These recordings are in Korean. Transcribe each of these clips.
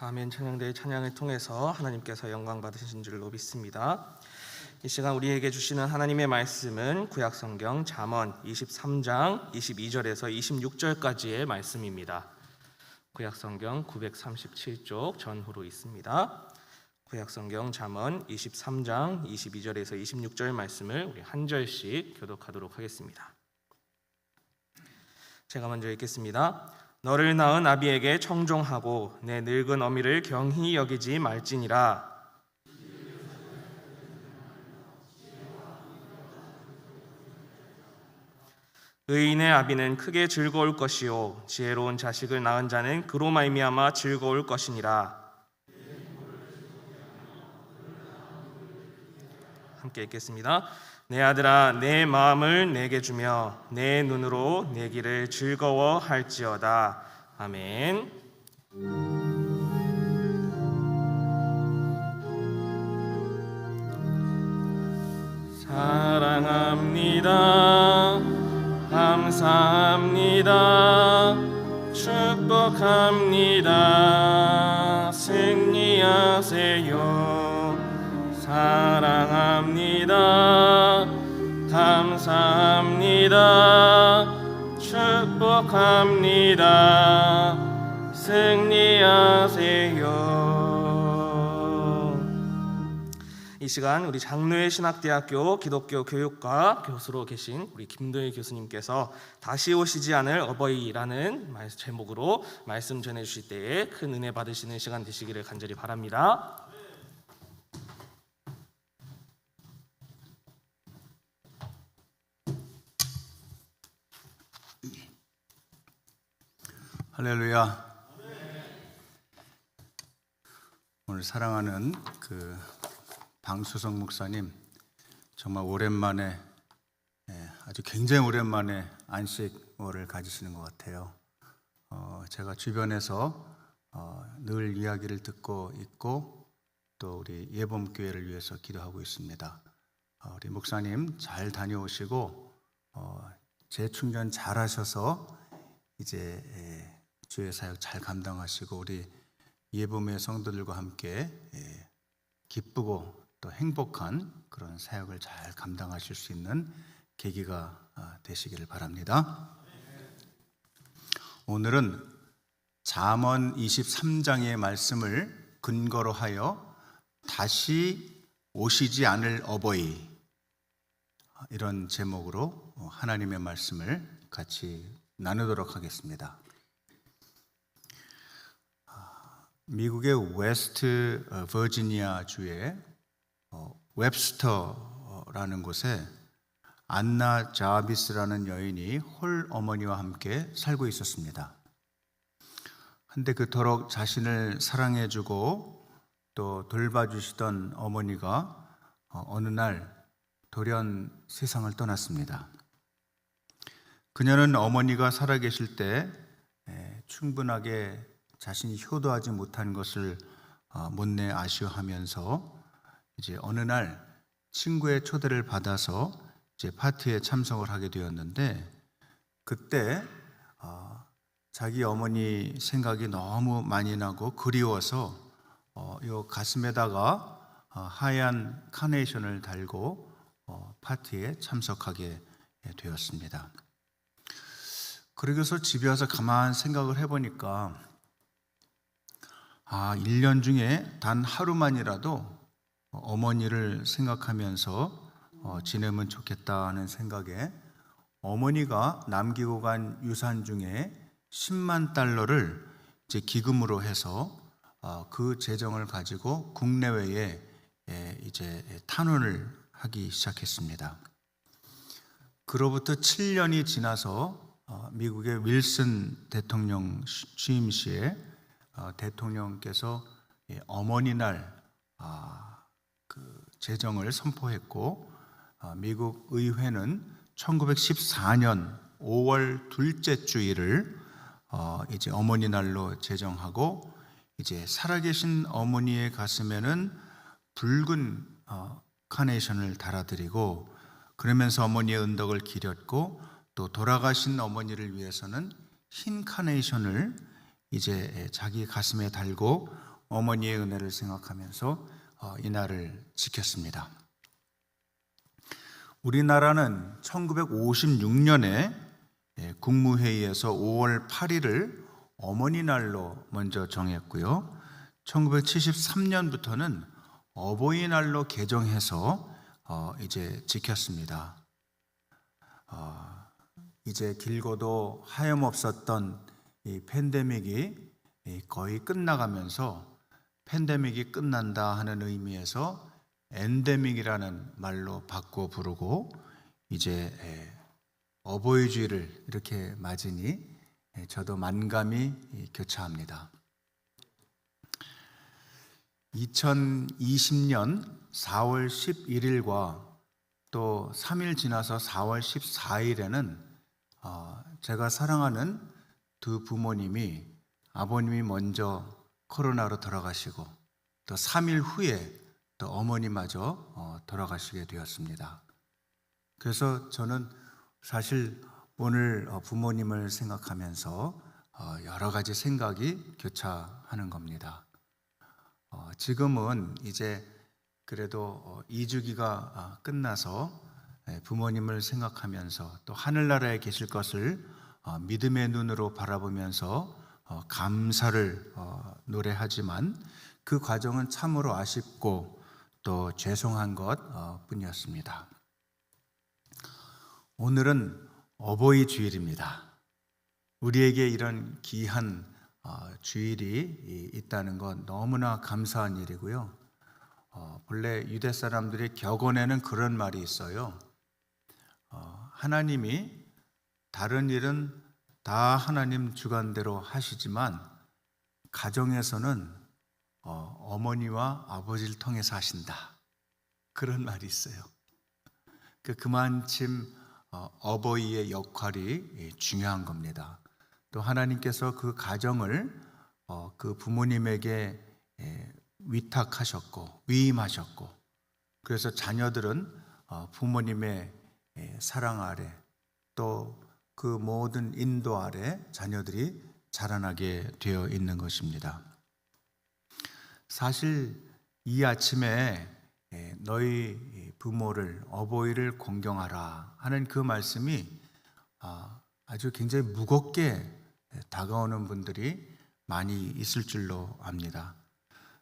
아멘. 찬양대의 찬양을 통해서 하나님께서 영광 받으신 줄로 믿습니다. 이 시간 우리에게 주시는 하나님의 말씀은 구약성경 잠언 23장 22절에서 26절까지의 말씀입니다. 구약성경 937쪽 전후로 있습니다. 구약성경 잠언 23장 22절에서 26절 말씀을 우리 한 절씩 교독하도록 하겠습니다. 제가 먼저 읽겠습니다. 너를 낳은 아비에게 청종하고 내 늙은 어미를 경히 여기지 말지니라. 의인의 아비는 크게 즐거울 것이요 지혜로운 자식을 낳은 자는 그로 말미암아 즐거울 것이니라. 함께 읽겠습니다. 내 아들아 내 마음을 내게 주며 내 눈으로 내 길을 즐거워할지어다. 아멘. 사랑합니다. 감사합니다. 축복합니다. 승리하세요. 사랑합니다. 감사합니다. 축복합니다. 승리하세요. 이 시간 우리 장로회 신학대학교 기독교 교육과 교수로 계신 우리 김도희 교수님께서 다시 오시지 않을 어버이라는 제목으로 말씀 전해주실 때에 큰 은혜 받으시는 시간 되시기를 간절히 바랍니다. 할렐루야. 오늘 사랑하는 방수성 목사님 정말 오랜만에 아주 굉장히 오랜만에 안식월을 가지시는 것 같아요. 제가 주변에서 늘 이야기를 듣고 있고 또 우리 예범교회를 위해서 기도하고 있습니다. 우리 목사님 잘 다녀오시고 재충전 잘 하셔서 이제 주의 사역 잘 감당하시고 우리 예범의 성도들과 함께 기쁘고 또 행복한 그런 사역을 잘 감당하실 수 있는 계기가 되시기를 바랍니다. 오늘은 잠언 23장의 말씀을 근거로 하여 다시 오시지 않을 어버이, 이런 제목으로 하나님의 말씀을 같이 나누도록 하겠습니다. 미국의 웨스트 버지니아 주의 웹스터라는 곳에 안나 자비스라는 여인이 홀 어머니와 함께 살고 있었습니다. 한데 그토록 자신을 사랑해주고 또 돌봐주시던 어머니가 어느 날 돌연 세상을 떠났습니다. 그녀는 어머니가 살아계실 때 충분하게 자신이 효도하지 못한 것을 못내 아쉬워하면서 이제 어느 날 친구의 초대를 받아서 이제 파티에 참석을 하게 되었는데, 그때 자기 어머니 생각이 너무 많이 나고 그리워서 요 가슴에다가 하얀 카네이션을 달고 파티에 참석하게 되었습니다. 그러고서 집에 와서 가만 생각을 해보니까 1년 중에 단 하루만이라도 어머니를 생각하면서 지내면 좋겠다 하는 생각에 어머니가 남기고 간 유산 중에 10만 달러를 이제 기금으로 해서 그 재정을 가지고 국내외에 이제 탄원을 하기 시작했습니다. 그로부터 7년이 지나서 미국의 윌슨 대통령 취임 시에 대통령께서 어머니날 그 재정을 선포했고, 미국 의회는 1914년 5월 둘째 주일을 이제 어머니날로 제정하고, 이제 살아계신 어머니의 가슴에는 붉은 카네이션을 달아드리고, 그러면서 어머니의 은덕을 기렸고, 또 돌아가신 어머니를 위해서는 흰 카네이션을 이제 자기 가슴에 달고 어머니의 은혜를 생각하면서 이 날을 지켰습니다. 우리나라는 1956년에 국무회의에서 5월 8일을 어머니 날로 먼저 정했고요. 1973년부터는 어버이날로 개정해서 이제 지켰습니다. 이제 길고도 하염없었던 이 팬데믹이 거의 끝나가면서 팬데믹이 끝난다 하는 의미에서 엔데믹이라는 말로 바꿔 부르고 이제 어버이주의를 이렇게 맞으니 저도 만감이 교차합니다. 2020년 4월 11일과 또 3일 지나서 4월 14일에는 제가 사랑하는 두 부모님이 아버님이 먼저 코로나로 돌아가시고 또 3일 후에 또 어머니마저 돌아가시게 되었습니다. 그래서 저는 사실 오늘 부모님을 생각하면서 여러 가지 생각이 교차하는 겁니다. 지금은 이제 그래도 2주기가 끝나서 부모님을 생각하면서 또 하늘나라에 계실 것을 믿음의 눈으로 바라보면서 감사를 노래하지만 그 과정은 참으로 아쉽고 또 죄송한 것 뿐이었습니다. 오늘은 어버이 주일입니다. 우리에게 이런 귀한 주일이 있다는 건 너무나 감사한 일이고요. 본래 유대 사람들의 격언에는 그런 말이 있어요. 하나님이 다른 일은 다 하나님 주관대로 하시지만 가정에서는 어머니와 아버지를 통해서 하신다. 그런 말이 있어요. 그만큼 어버이의 역할이 중요한 겁니다. 또 하나님께서 그 가정을 그 부모님에게 위탁하셨고 위임하셨고 그래서 자녀들은 부모님의 사랑 아래 또 그 모든 인도 아래 자녀들이 자라나게 되어 있는 것입니다. 사실 이 아침에 너희 부모를 어버이를 공경하라 하는 그 말씀이 아주 굉장히 무겁게 다가오는 분들이 많이 있을 줄로 압니다.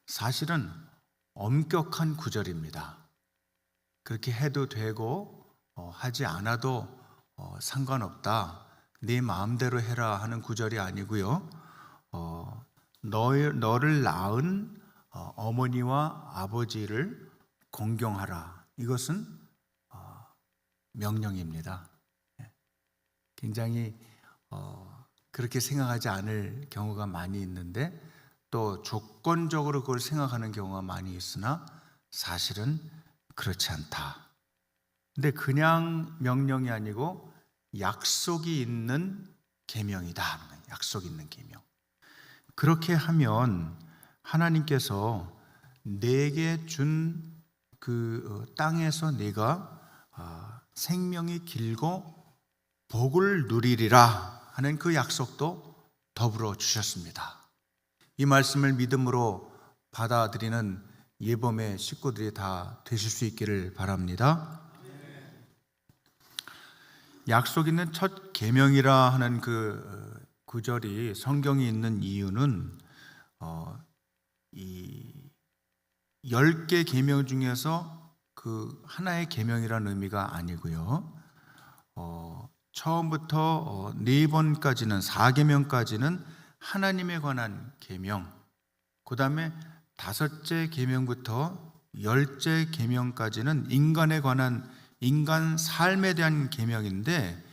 사실은 엄격한 구절입니다. 그렇게 해도 되고 하지 않아도 상관없다. 네 마음대로 해라 하는 구절이 아니고요. 너를 낳은 어머니와 아버지를 공경하라. 이것은 명령입니다. 굉장히 그렇게 생각하지 않을 경우가 많이 있는데 또 조건적으로 그걸 생각하는 경우가 많이 있으나 사실은 그렇지 않다. 근데 그냥 명령이 아니고 약속이 있는 계명이다. 약속 있는 계명. 그렇게 하면 하나님께서 내게 준 그 땅에서 네가 생명이 길고 복을 누리리라 하는 그 약속도 더불어 주셨습니다. 이 말씀을 믿음으로 받아들이는 예범의 식구들이 다 되실 수 있기를 바랍니다. 약속 있는 첫 계명이라 하는 그 구절이 성경에 있는 이유는 이 10개 계명 중에서 그 하나의 계명이라는 의미가 아니고요. 처음부터 4번까지는 4계명까지는 하나님에 관한 계명, 그 다음에 5째 계명부터 10째 계명까지는 인간에 관한 인간 삶에 대한 계명인데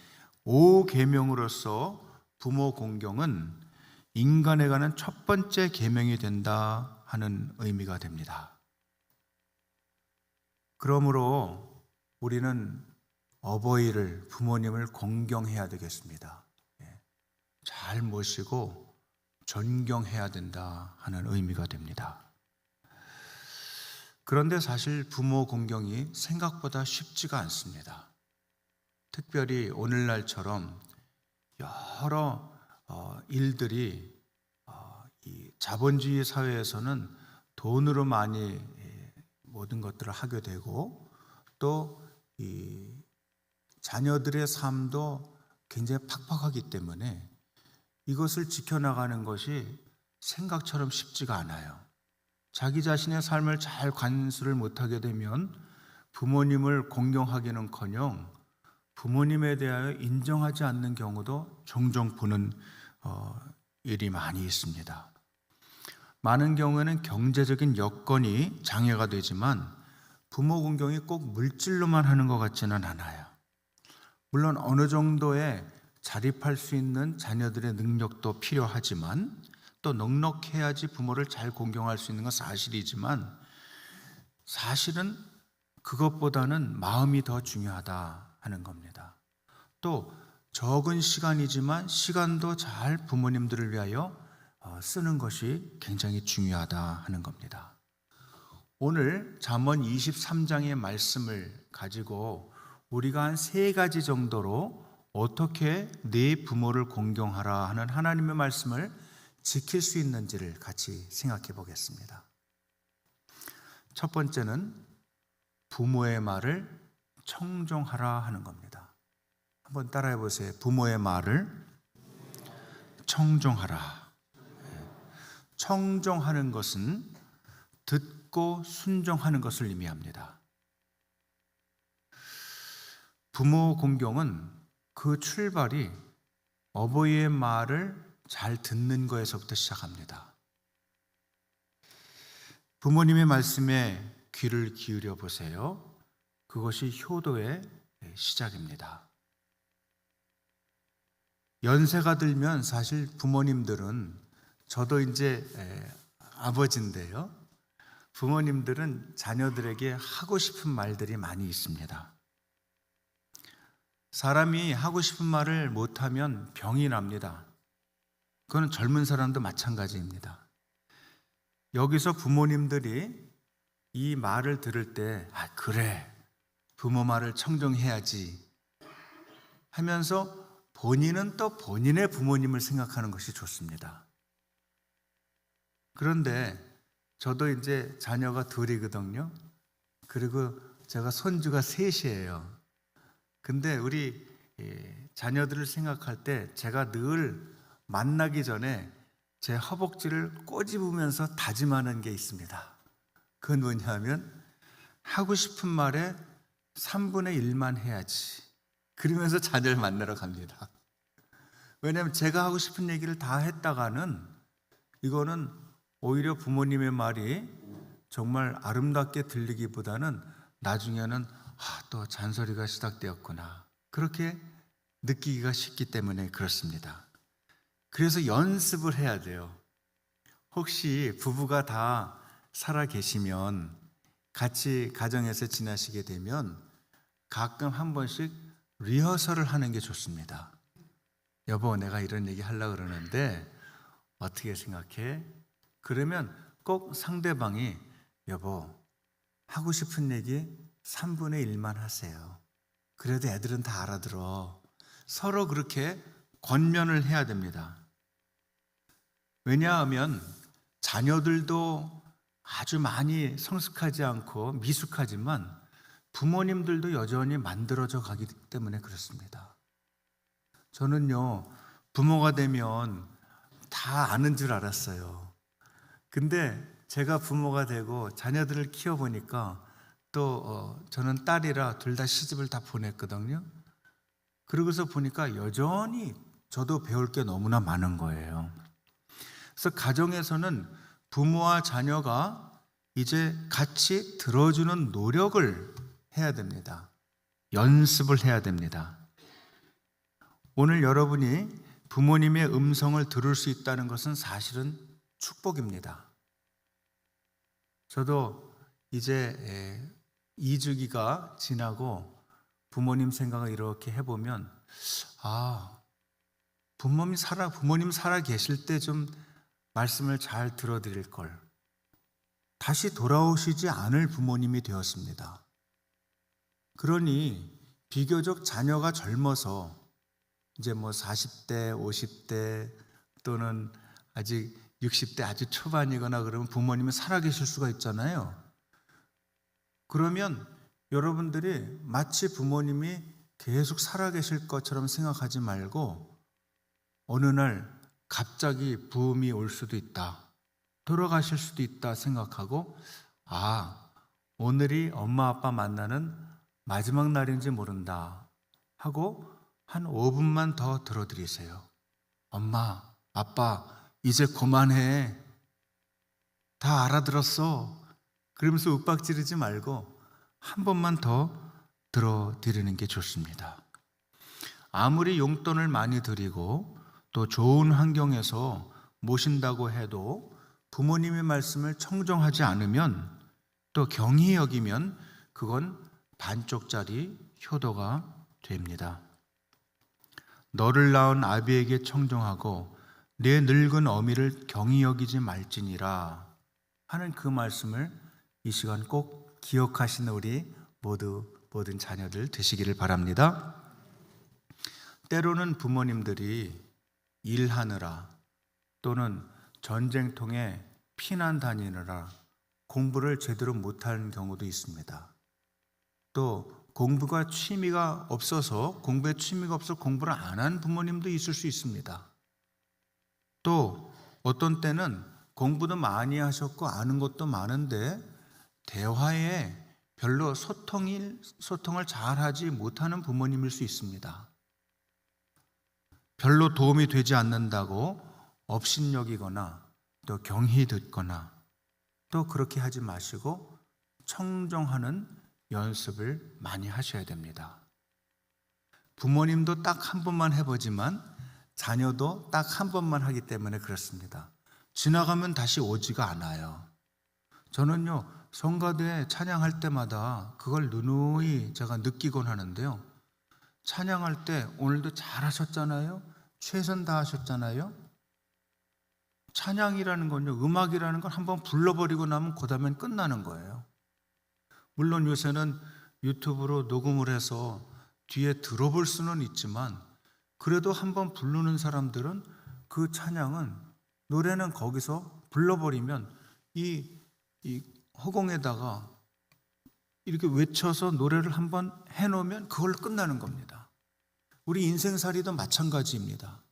5계명으로서 부모 공경은 인간에 관한 첫 번째 계명이 된다 하는 의미가 됩니다. 그러므로 우리는 어버이를 부모님을 공경해야 되겠습니다. 잘 모시고 존경해야 된다 하는 의미가 됩니다. 그런데 사실 부모 공경이 생각보다 쉽지가 않습니다. 특별히 오늘날처럼 여러 일들이 이 자본주의 사회에서는 돈으로 많이 모든 것들을 하게 되고 또 이 자녀들의 삶도 굉장히 팍팍하기 때문에 이것을 지켜나가는 것이 생각처럼 쉽지가 않아요. 자기 자신의 삶을 잘 관수를 못하게 되면 부모님을 공경하기는커녕 부모님에 대하여 인정하지 않는 경우도 종종 보는 일이 많이 있습니다. 많은 경우에는 경제적인 여건이 장애가 되지만 부모 공경이 꼭 물질로만 하는 것 같지는 않아요. 물론 어느 정도의 자립할 수 있는 자녀들의 능력도 필요하지만 또 넉넉해야지 부모를 잘 공경할 수 있는 건 사실이지만 사실은 그것보다는 마음이 더 중요하다 하는 겁니다. 또 적은 시간이지만 시간도 잘 부모님들을 위하여 쓰는 것이 굉장히 중요하다 하는 겁니다. 오늘 잠언 23장의 말씀을 가지고 우리가 한 3가지 정도로 어떻게 내 부모를 공경하라 하는 하나님의 말씀을 지킬 수 있는지를 같이 생각해 보겠습니다. 첫 번째는 부모의 말을 청종하라 하는 겁니다. 한번 따라해 보세요. 부모의 말을 청종하라. 청종하는 것은 듣고 순종하는 것을 의미합니다. 부모 공경은 그 출발이 어버이의 말을 잘 듣는 거에서부터 시작합니다. 부모님의 말씀에 귀를 기울여 보세요. 그것이 효도의 시작입니다. 연세가 들면 사실 부모님들은 저도 이제 아버지인데요. 부모님들은 자녀들에게 하고 싶은 말들이 많이 있습니다. 사람이 하고 싶은 말을 못하면 병이 납니다. 그건 젊은 사람도 마찬가지입니다. 여기서 부모님들이 이 말을 들을 때 그래, 부모 말을 청정해야지 하면서 본인은 또 본인의 부모님을 생각하는 것이 좋습니다. 그런데 저도 이제 자녀가 2이거든요. 그리고 제가 손주가 3이에요. 근데 우리 자녀들을 생각할 때 제가 늘 만나기 전에 제 허벅지를 꼬집으면서 다짐하는 게 있습니다. 그건 뭐냐면 하고 싶은 말에 3분의 1만 해야지. 그러면서 자녀를 만나러 갑니다. 왜냐하면 제가 하고 싶은 얘기를 다 했다가는 이거는 오히려 부모님의 말이 정말 아름답게 들리기보다는 나중에는 또 잔소리가 시작되었구나, 그렇게 느끼기가 쉽기 때문에 그렇습니다. 그래서 연습을 해야 돼요. 혹시 부부가 다 살아 계시면 같이 가정에서 지나시게 되면 가끔 한 번씩 리허설을 하는 게 좋습니다. 여보, 내가 이런 얘기 하려고 그러는데 어떻게 생각해? 그러면 꼭 상대방이 여보, 하고 싶은 얘기 3분의 1만 하세요. 그래도 애들은 다 알아들어. 서로 그렇게 권면을 해야 됩니다. 왜냐하면 자녀들도 아주 많이 성숙하지 않고 미숙하지만 부모님들도 여전히 만들어져 가기 때문에 그렇습니다. 저는요, 부모가 되면 다 아는 줄 알았어요. 근데 제가 부모가 되고 자녀들을 키워보니까 또 저는 딸이라 둘 다 시집을 다 보냈거든요. 그러고서 보니까 여전히 저도 배울 게 너무나 많은 거예요. 그래서 가정에서는 부모와 자녀가 이제 같이 들어주는 노력을 해야 됩니다. 연습을 해야 됩니다. 오늘 여러분이 부모님의 음성을 들을 수 있다는 것은 사실은 축복입니다. 저도 이제 2주기가 지나고 부모님 생각을 이렇게 해보면 부모님 살아 계실 때 좀 말씀을 잘 들어드릴 걸. 다시 돌아오시지 않을 부모님이 되었습니다. 그러니 비교적 자녀가 젊어서 이제 40대, 50대 또는 아직 60대 아주 초반이거나 그러면 부모님이 살아계실 수가 있잖아요. 그러면 여러분들이 마치 부모님이 계속 살아계실 것처럼 생각하지 말고 어느 날 갑자기 부음이 올 수도 있다, 돌아가실 수도 있다 생각하고, 오늘이 엄마 아빠 만나는 마지막 날인지 모른다 하고 한 5분만 더 들어드리세요. 엄마, 아빠, 이제 그만해. 다 알아들었어. 그러면서 윽박 지르지 말고 한 번만 더 들어드리는 게 좋습니다. 아무리 용돈을 많이 드리고 또 좋은 환경에서 모신다고 해도 부모님의 말씀을 청정하지 않으면, 또 경히 여기면 그건 반쪽짜리 효도가 됩니다. 너를 낳은 아비에게 청정하고 내 늙은 어미를 경히 여기지 말지니라 하는 그 말씀을 이 시간 꼭 기억하시는 우리 모든 자녀들 되시기를 바랍니다. 때로는 부모님들이 일하느라 또는 전쟁통에 피난 다니느라 공부를 제대로 못하는 경우도 있습니다. 또 공부에 취미가 없어서 공부를 안 한 부모님도 있을 수 있습니다. 또 어떤 때는 공부도 많이 하셨고 아는 것도 많은데 대화에 별로 소통을 잘하지 못하는 부모님일 수 있습니다. 별로 도움이 되지 않는다고 업신여기거나 또 경히 듣거나, 또 그렇게 하지 마시고 청정하는 연습을 많이 하셔야 됩니다. 부모님도 딱 한 번만 해보지만 자녀도 딱 한 번만 하기 때문에 그렇습니다. 지나가면 다시 오지가 않아요. 저는요, 성가대 찬양할 때마다 그걸 누누이 제가 느끼곤 하는데요. 찬양할 때 오늘도 잘하셨잖아요. 최선 다하셨잖아요. 찬양이라는 건요, 음악이라는 건 한번 불러버리고 나면 그 다음엔 끝나는 거예요. 물론 요새는 유튜브로 녹음을 해서 뒤에 들어볼 수는 있지만, 그래도 한번 부르는 사람들은 그 찬양은, 노래는 거기서 불러버리면 이 허공에다가 이렇게 외쳐서 노래를 한번 해놓으면 그걸로 끝나는 겁니다. 우리 인생살이도 마찬가지입니다.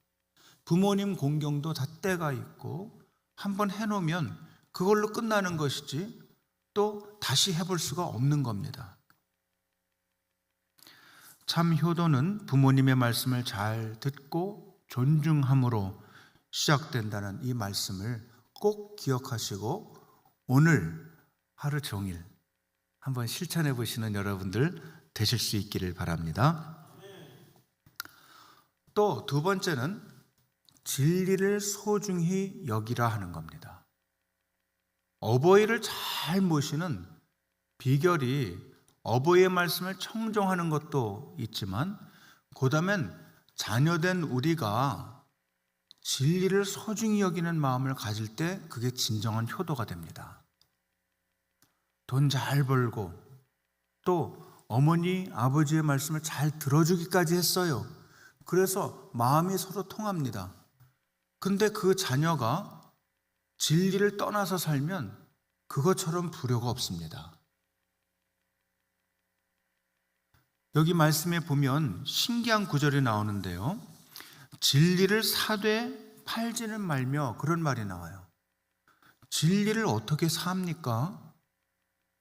부모님 공경도 다 때가 있고 한번 해놓으면 그걸로 끝나는 것이지 또 다시 해볼 수가 없는 겁니다. 참 효도는 부모님의 말씀을 잘 듣고 존중함으로 시작된다는 이 말씀을 꼭 기억하시고 오늘 하루 종일 한번 실천해 보시는 여러분들 되실 수 있기를 바랍니다. 또 두 번째는 진리를 소중히 여기라 하는 겁니다. 어버이를 잘 모시는 비결이 어버이의 말씀을 청정하는 것도 있지만, 그다음엔 자녀된 우리가 진리를 소중히 여기는 마음을 가질 때 그게 진정한 효도가 됩니다. 돈 잘 벌고 또 어머니 아버지의 말씀을 잘 들어주기까지 했어요. 그래서 마음이 서로 통합니다. 근데 그 자녀가 진리를 떠나서 살면 그것처럼 불효가 없습니다. 여기 말씀에 보면 신기한 구절이 나오는데요, 진리를 사되 팔지는 말며, 그런 말이 나와요. 진리를 어떻게 삽니까?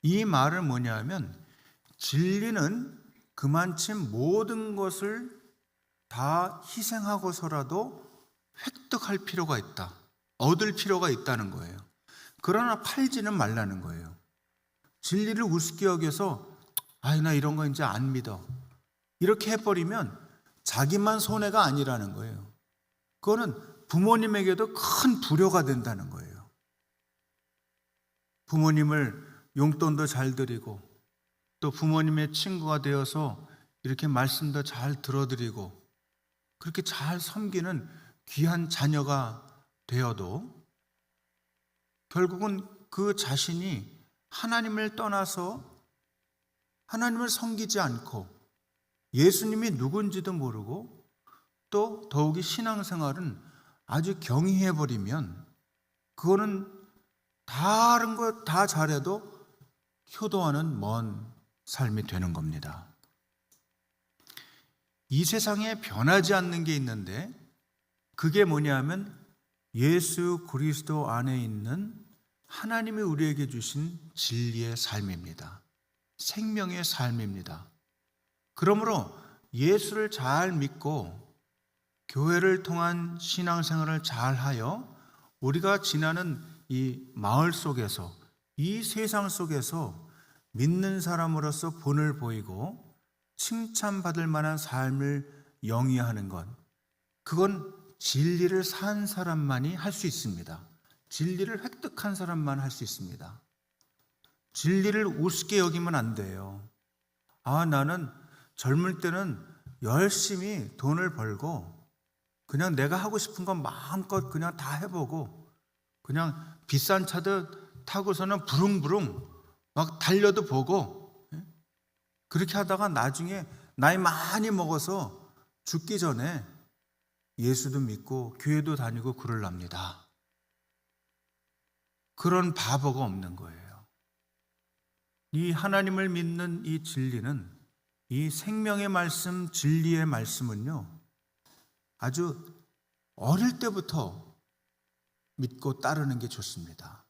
이 말은 뭐냐면, 진리는 그만큼 모든 것을 다 희생하고서라도 획득할 필요가 있다, 얻을 필요가 있다는 거예요. 그러나 팔지는 말라는 거예요. 진리를 우습게 여겨서 나 이런 거 이제 안 믿어, 이렇게 해버리면 자기만 손해가 아니라는 거예요. 그거는 부모님에게도 큰 불효가 된다는 거예요. 부모님을 용돈도 잘 드리고 또 부모님의 친구가 되어서 이렇게 말씀도 잘 들어드리고 그렇게 잘 섬기는 귀한 자녀가 되어도 결국은 그 자신이 하나님을 떠나서 하나님을 섬기지 않고 예수님이 누군지도 모르고 또 더욱이 신앙생활은 아주 경이해버리면 그거는 다른 거 다 잘해도 효도와는 먼 삶이 되는 겁니다. 이 세상에 변하지 않는 게 있는데 그게 뭐냐면 예수 그리스도 안에 있는 하나님이 우리에게 주신 진리의 삶입니다. 생명의 삶입니다. 그러므로 예수를 잘 믿고 교회를 통한 신앙생활을 잘하여 우리가 지나는 이 마을 속에서, 이 세상 속에서 믿는 사람으로서 본을 보이고 칭찬받을 만한 삶을 영위하는 것, 그건 진리를 산 사람만이 할 수 있습니다. 진리를 획득한 사람만 할 수 있습니다. 진리를 우습게 여기면 안 돼요. 나는 젊을 때는 열심히 돈을 벌고 그냥 내가 하고 싶은 건 마음껏 그냥 다 해보고 그냥 비싼 차도 타고서는 부릉부릉 막 달려도 보고 그렇게 하다가 나중에 나이 많이 먹어서 죽기 전에 예수도 믿고 교회도 다니고 그러랍니다. 그런 바보가 없는 거예요. 이 하나님을 믿는 이 진리는, 이 생명의 말씀, 진리의 말씀은요, 아주 어릴 때부터 믿고 따르는 게 좋습니다.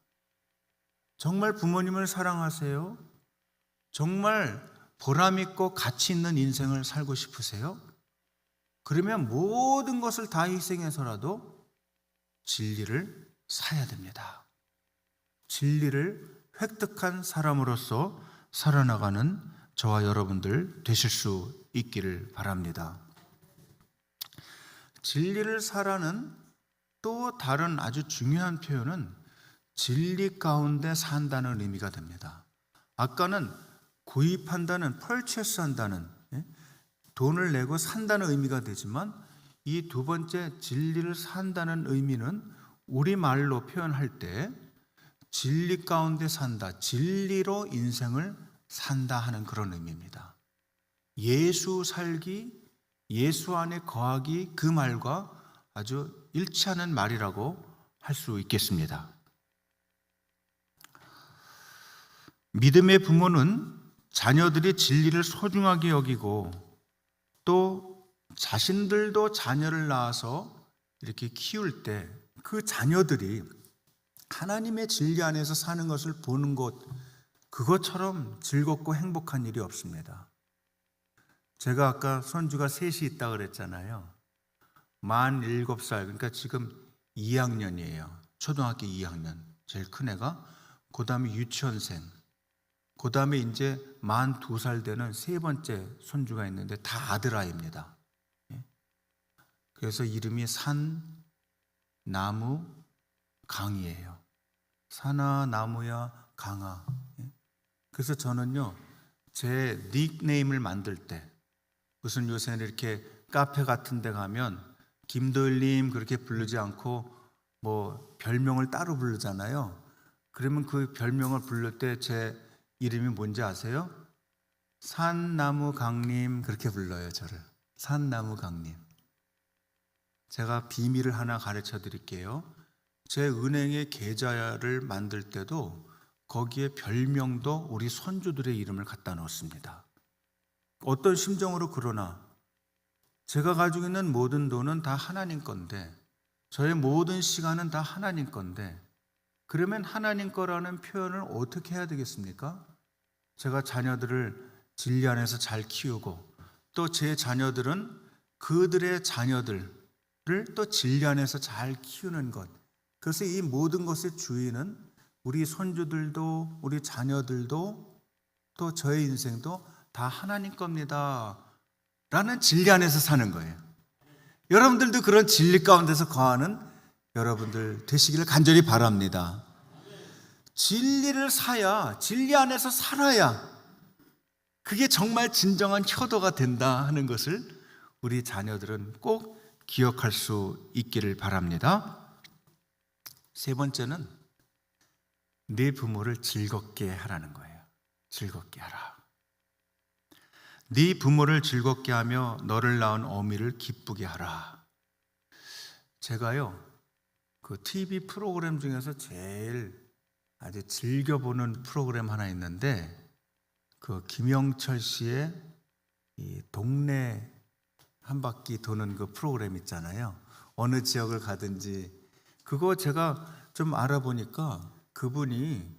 정말 부모님을 사랑하세요? 정말 보람 있고 가치 있는 인생을 살고 싶으세요? 그러면 모든 것을 다 희생해서라도 진리를 사야 됩니다. 진리를 획득한 사람으로서 살아나가는 저와 여러분들 되실 수 있기를 바랍니다. 진리를 사라는 또 다른 아주 중요한 표현은 진리 가운데 산다는 의미가 됩니다. 아까는 구입한다는, 펄체스한다는, 돈을 내고 산다는 의미가 되지만 이 두 번째 진리를 산다는 의미는 우리말로 표현할 때 진리 가운데 산다, 진리로 인생을 산다 하는 그런 의미입니다. 예수 살기, 예수 안에 거하기, 그 말과 아주 일치하는 말이라고 할 수 있겠습니다. 믿음의 부모는 자녀들이 진리를 소중하게 여기고 또 자신들도 자녀를 낳아서 이렇게 키울 때 그 자녀들이 하나님의 진리 안에서 사는 것을 보는 것, 그것처럼 즐겁고 행복한 일이 없습니다. 제가 아까 손주가 셋이 있다고 그랬잖아요. 만 7살, 그러니까 지금 2학년이에요. 초등학교 2학년. 제일 큰 애가. 그 다음에 유치원생. 그 다음에 이제 만 2살 되는 세 번째 손주가 있는데 다 아들아이입니다. 그래서 이름이 산, 나무, 강이에요. 산아, 나무야, 강아. 그래서 저는요, 제 닉네임을 만들 때, 무슨 요새는 이렇게 카페 같은 데 가면 김도일님 그렇게 부르지 않고 뭐 별명을 따로 부르잖아요. 그러면 그 별명을 부를 때 제 이름이 뭔지 아세요? 산나무 강님, 그렇게 불러요, 저를. 산나무 강님. 제가 비밀을 하나 가르쳐 드릴게요. 제 은행의 계좌를 만들 때도 거기에 별명도 우리 손주들의 이름을 갖다 넣습니다. 어떤 심정으로 그러나 제가 가지고 있는 모든 돈은 다 하나님 건데, 저의 모든 시간은 다 하나님 건데, 그러면 하나님 거라는 표현을 어떻게 해야 되겠습니까? 제가 자녀들을 진리 안에서 잘 키우고 또 제 자녀들은 그들의 자녀들을 또 진리 안에서 잘 키우는 것, 그래서 이 모든 것의 주인은 우리 손주들도 우리 자녀들도 또 저의 인생도 다 하나님 겁니다 라는 진리 안에서 사는 거예요. 여러분들도 그런 진리 가운데서 거하는 여러분들 되시기를 간절히 바랍니다. 진리를 사야, 진리 안에서 살아야 그게 정말 진정한 효도가 된다 하는 것을 우리 자녀들은 꼭 기억할 수 있기를 바랍니다. 세 번째는 네 부모를 즐겁게 하라는 거예요. 즐겁게 하라. 네 부모를 즐겁게 하며 너를 낳은 어미를 기쁘게 하라. 제가요, 그 TV 프로그램 중에서 제일 아주 즐겨보는 프로그램 하나 있는데, 그 김영철 씨의 이 동네 한 바퀴 도는 그 프로그램 있잖아요. 어느 지역을 가든지. 그거 제가 좀 알아보니까 그분이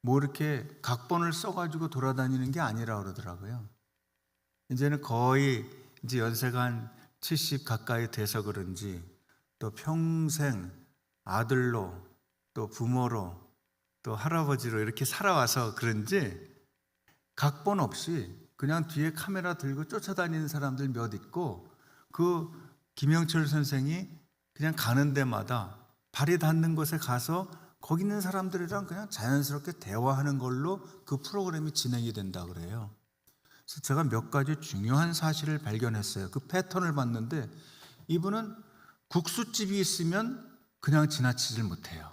뭐 이렇게 각본을 써가지고 돌아다니는 게 아니라 그러더라고요. 이제는 거의 이제 연세가 한 70 가까이 돼서 그런지 또 평생 아들로 또 부모로 또 할아버지로 이렇게 살아와서 그런지 각본 없이 그냥 뒤에 카메라 들고 쫓아다니는 사람들 몇 있고, 그 김영철 선생이 그냥 가는 데마다 발이 닿는 곳에 가서 거기 있는 사람들이랑 그냥 자연스럽게 대화하는 걸로 그 프로그램이 진행이 된다 그래요. 그래서 제가 몇 가지 중요한 사실을 발견했어요. 그 패턴을 봤는데 이분은 국수집이 있으면 그냥 지나치질 못해요.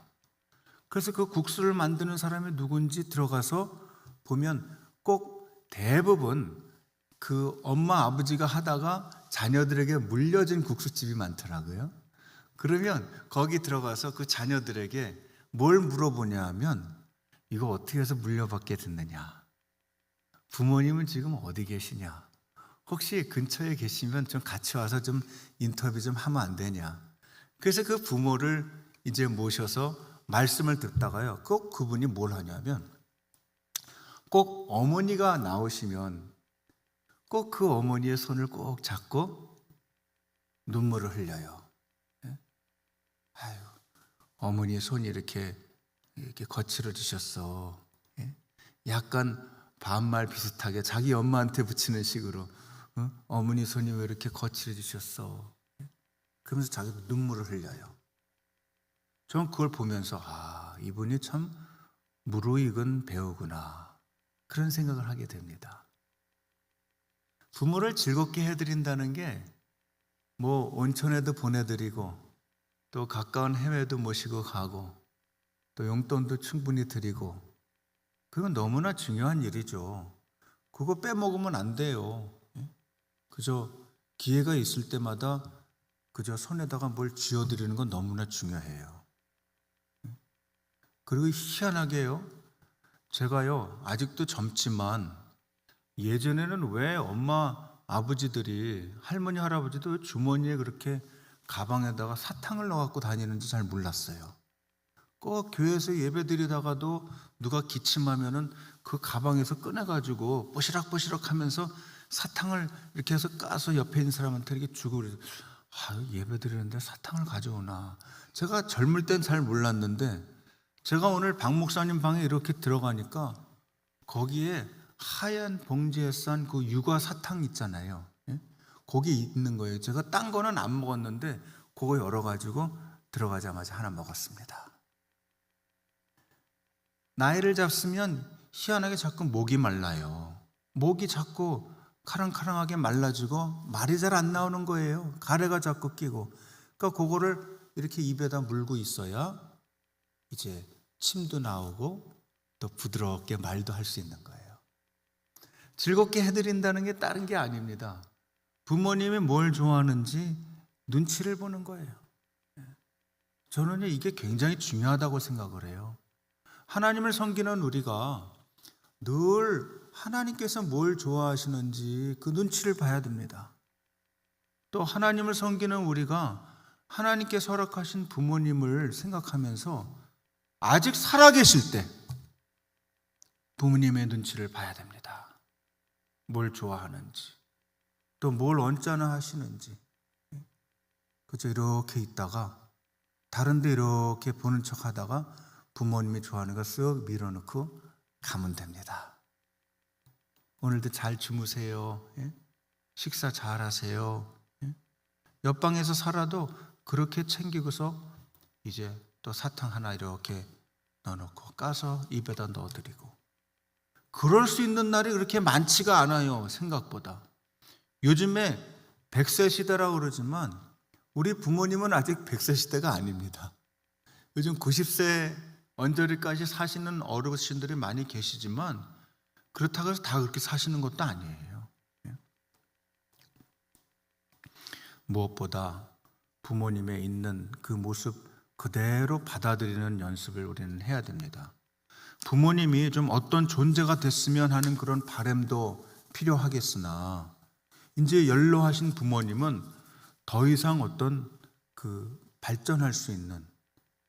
그래서 그 국수를 만드는 사람이 누군지 들어가서 보면 꼭 대부분 그 엄마 아버지가 하다가 자녀들에게 물려진 국수집이 많더라고요. 그러면 거기 들어가서 그 자녀들에게 뭘 물어보냐 하면, 이거 어떻게 해서 물려받게 됐느냐, 부모님은 지금 어디 계시냐, 혹시 근처에 계시면 좀 같이 와서 좀 인터뷰 좀 하면 안 되냐. 그래서 그 부모를 이제 모셔서 말씀을 듣다가요, 꼭 그분이 뭘 하냐면, 꼭 어머니가 나오시면 꼭 그 어머니의 손을 꼭 잡고 눈물을 흘려요. 아유, 어머니의 손이 이렇게 거칠어지셨어. 약간 반말 비슷하게 자기 엄마한테 붙이는 식으로, 어머니 손이 왜 이렇게 거칠어지셨어. 그러면서 자기도 눈물을 흘려요. 전 그걸 보면서 이분이 참 무르익은 배우구나, 그런 생각을 하게 됩니다. 부모를 즐겁게 해드린다는 게 뭐 온천에도 보내드리고 또 가까운 해외도 모시고 가고 또 용돈도 충분히 드리고, 그건 너무나 중요한 일이죠. 그거 빼먹으면 안 돼요. 그저 기회가 있을 때마다 그저 손에다가 뭘 쥐어드리는 건 너무나 중요해요. 그리고 희한하게요, 제가요 아직도 젊지만 예전에는 왜 엄마 아버지들이, 할머니 할아버지도 주머니에 그렇게 가방에다가 사탕을 넣어갖고 다니는지 잘 몰랐어요. 꼭 교회에서 예배 드리다가도 누가 기침하면은 그 가방에서 꺼내가지고 뽀시락뽀시락 하면서 사탕을 이렇게 해서 까서 옆에 있는 사람한테 이렇게 주고, 그래서 예배 드리는데 사탕을 가져오나. 제가 젊을 땐 잘 몰랐는데 제가 오늘 박 목사님 방에 이렇게 들어가니까 거기에 하얀 봉지에 싼 그 유과 사탕 있잖아요. 거기 있는 거예요. 제가 딴 거는 안 먹었는데 그거 열어가지고 들어가자마자 하나 먹었습니다. 나이를 잡수면 희한하게 자꾸 목이 말라요. 목이 자꾸 카랑카랑하게 말라지고 말이 잘 안 나오는 거예요. 가래가 자꾸 끼고. 그러니까 그거를 이렇게 입에다 물고 있어야 이제 침도 나오고 또 부드럽게 말도 할 수 있는 거예요. 즐겁게 해드린다는 게 다른 게 아닙니다. 부모님이 뭘 좋아하는지 눈치를 보는 거예요. 저는 이게 굉장히 중요하다고 생각을 해요. 하나님을 섬기는 우리가 늘 하나님께서 뭘 좋아하시는지 그 눈치를 봐야 됩니다. 또 하나님을 섬기는 우리가 하나님께서 허락하신 부모님을 생각하면서 아직 살아계실 때 부모님의 눈치를 봐야 됩니다. 뭘 좋아하는지, 또 뭘 언짢아 하시는지. 그저 이렇게 있다가 다른 데 이렇게 보는 척 하다가 부모님이 좋아하는 거 쓱 밀어넣고 가면 됩니다. 오늘도 잘 주무세요. 식사 잘 하세요. 옆방에서 살아도 그렇게 챙기고서 이제 또 사탕 하나 이렇게 넣어놓고 까서 입에다 넣어드리고. 그럴 수 있는 날이 그렇게 많지가 않아요. 생각보다. 요즘에 100세 시대라고 그러지만 우리 부모님은 아직 100세 시대가 아닙니다. 요즘 90세 언저리까지 사시는 어르신들이 많이 계시지만 그렇다고 해서 다 그렇게 사시는 것도 아니에요. 무엇보다 부모님의 있는 그 모습 그대로 받아들이는 연습을 우리는 해야 됩니다. 부모님이 좀 어떤 존재가 됐으면 하는 그런 바람도 필요하겠으나 이제 연로하신 부모님은 더 이상 어떤 발전할 수 있는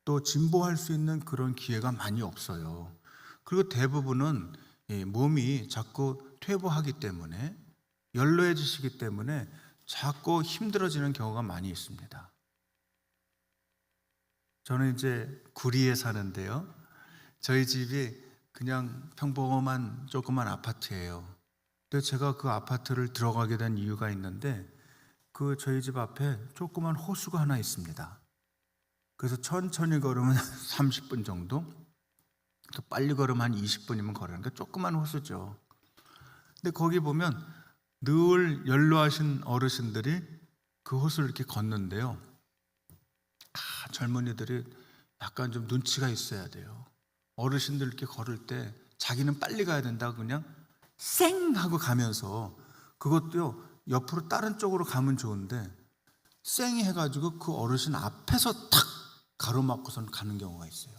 또 진보할 수 있는 그런 기회가 많이 없어요. 그리고 대부분은 몸이 자꾸 퇴보하기 때문에 연로해지시기 때문에 자꾸 힘들어지는 경우가 많이 있습니다. 저는 이제 구리에 사는데요. 저희 집이 그냥 평범한 조그만 아파트예요. 근데 제가 그 아파트를 들어가게 된 이유가 있는데 저희 집 앞에 조그만 호수가 하나 있습니다. 그래서 천천히 걸으면 30분 정도, 또 빨리 걸으면 한 20분이면 걸으니까 조그만 호수죠. 근데 거기 보면 늘 연로하신 어르신들이 그 호수를 이렇게 걷는데요. 젊은이들이 약간 좀 눈치가 있어야 돼요. 어르신들 이렇게 걸을 때 자기는 빨리 가야 된다고 그냥 쌩 하고 가면서, 그것도요 옆으로 다른 쪽으로 가면 좋은데 쌩 해가지고 그 어르신 앞에서 탁 가로막고선 가는 경우가 있어요.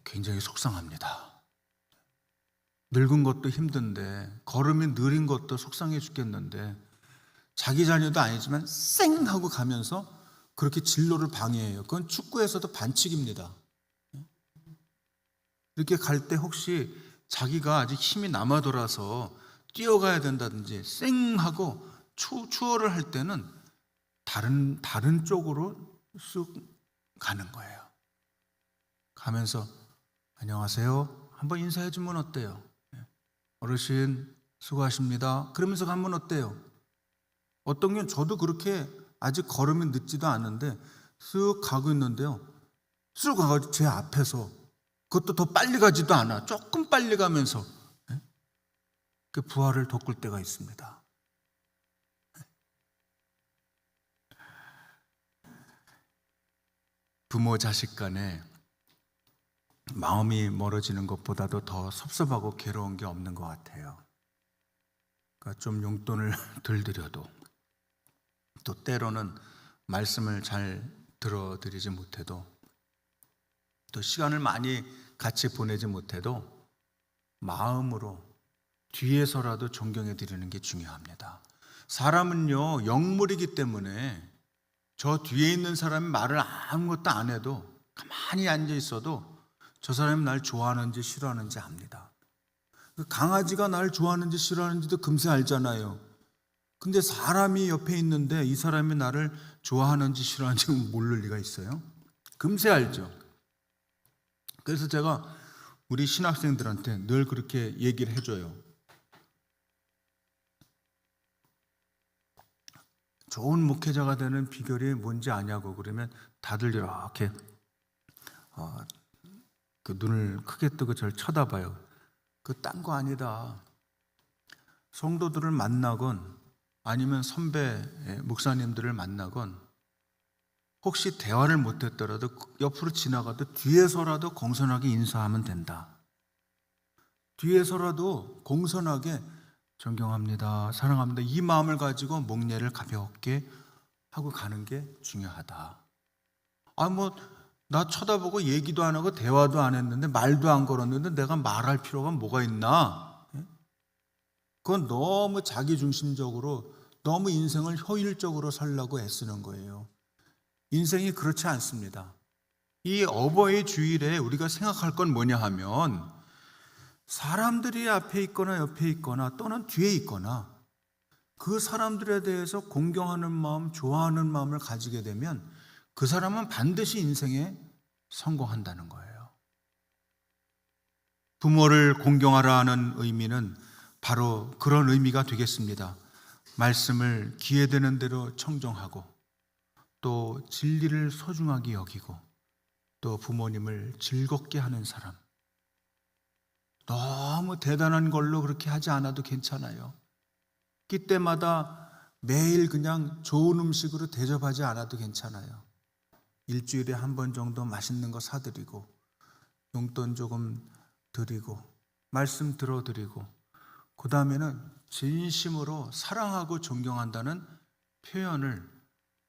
굉장히 속상합니다. 늙은 것도 힘든데, 걸음이 느린 것도 속상해 죽겠는데 자기 자녀도 아니지만 쌩 하고 가면서 그렇게 진로를 방해해요. 그건 축구에서도 반칙입니다. 이렇게 갈 때 혹시 자기가 아직 힘이 남아 돌아서 뛰어가야 된다든지 쌩 하고 추월을 할 때는 다른 쪽으로 쑥 가는 거예요. 가면서 안녕하세요 한번 인사해 주면 어때요? 어르신 수고하십니다 그러면서 가면 어때요? 어떤 경우는 저도 그렇게 아직 걸음이 늦지도 않는데 쓱 가고 있는데요, 쓱 가가지고 제 앞에서, 그것도 더 빨리 가지도 않아, 조금 빨리 가면서 그 부활을 돋굴 때가 있습니다. 부모 자식 간에 마음이 멀어지는 것보다도 더 섭섭하고 괴로운 게 없는 것 같아요. 그러니까 좀 용돈을 덜 드려도, 또 때로는 말씀을 잘 들어드리지 못해도, 또 시간을 많이 같이 보내지 못해도 마음으로 뒤에서라도 존경해 드리는 게 중요합니다. 사람은요 영물이기 때문에 저 뒤에 있는 사람이 말을 아무것도 안 해도, 가만히 앉아 있어도 저 사람이 날 좋아하는지 싫어하는지 압니다. 강아지가 날 좋아하는지 싫어하는지도 금세 알잖아요. 근데 사람이 옆에 있는데 이 사람이 나를 좋아하는지 싫어하는지 모를 리가 있어요? 금세 알죠. 그래서 제가 우리 신학생들한테 늘 그렇게 얘기를 해줘요. 좋은 목회자가 되는 비결이 뭔지 아냐고 그러면 다들 이렇게 그 눈을 크게 뜨고 저를 쳐다봐요. 딴 거 아니다. 성도들을 만나건 아니면 선배 목사님들을 만나건 혹시 대화를 못했더라도 옆으로 지나가도 뒤에서라도 공손하게 인사하면 된다. 뒤에서라도 공손하게 존경합니다, 사랑합니다, 이 마음을 가지고 목례를 가볍게 하고 가는 게 중요하다. 나 쳐다보고 얘기도 안 하고 대화도 안 했는데, 말도 안 걸었는데 내가 말할 필요가 뭐가 있나? 그건 너무 자기중심적으로, 너무 인생을 효율적으로 살려고 애쓰는 거예요. 인생이 그렇지 않습니다. 이 어버이 주일에 우리가 생각할 건 뭐냐 하면, 사람들이 앞에 있거나 옆에 있거나 또는 뒤에 있거나 그 사람들에 대해서 공경하는 마음, 좋아하는 마음을 가지게 되면 그 사람은 반드시 인생에 성공한다는 거예요. 부모를 공경하라 하는 의미는 바로 그런 의미가 되겠습니다. 말씀을 귀에 드는 대로 청정하고, 또 진리를 소중하게 여기고, 또 부모님을 즐겁게 하는 사람. 너무 대단한 걸로 그렇게 하지 않아도 괜찮아요. 끼 때마다 매일 그냥 좋은 음식으로 대접하지 않아도 괜찮아요. 일주일에 한 번 정도 맛있는 거 사드리고, 용돈 조금 드리고, 말씀 들어드리고, 그 다음에는 진심으로 사랑하고 존경한다는 표현을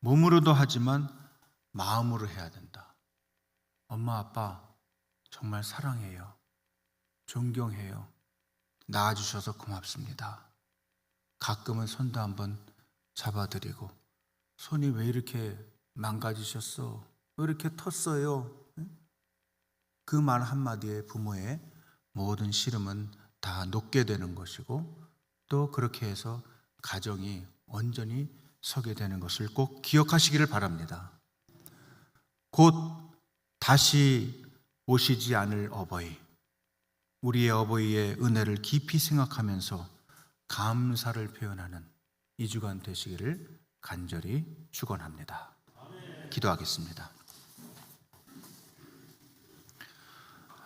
몸으로도 하지만 마음으로 해야 된다. 엄마, 아빠 정말 사랑해요. 존경해요. 낳아주셔서 고맙습니다. 가끔은 손도 한번 잡아드리고, 손이 왜 이렇게 망가지셨어? 왜 이렇게 텄어요? 그 말 한마디에 부모의 모든 시름은 다 녹게 되는 것이고, 또 그렇게 해서 가정이 온전히 서게 되는 것을 꼭 기억하시기를 바랍니다. 곧 다시 오시지 않을 어버이, 우리의 어버이의 은혜를 깊이 생각하면서 감사를 표현하는 2주간 되시기를 간절히 축원합니다. 기도하겠습니다.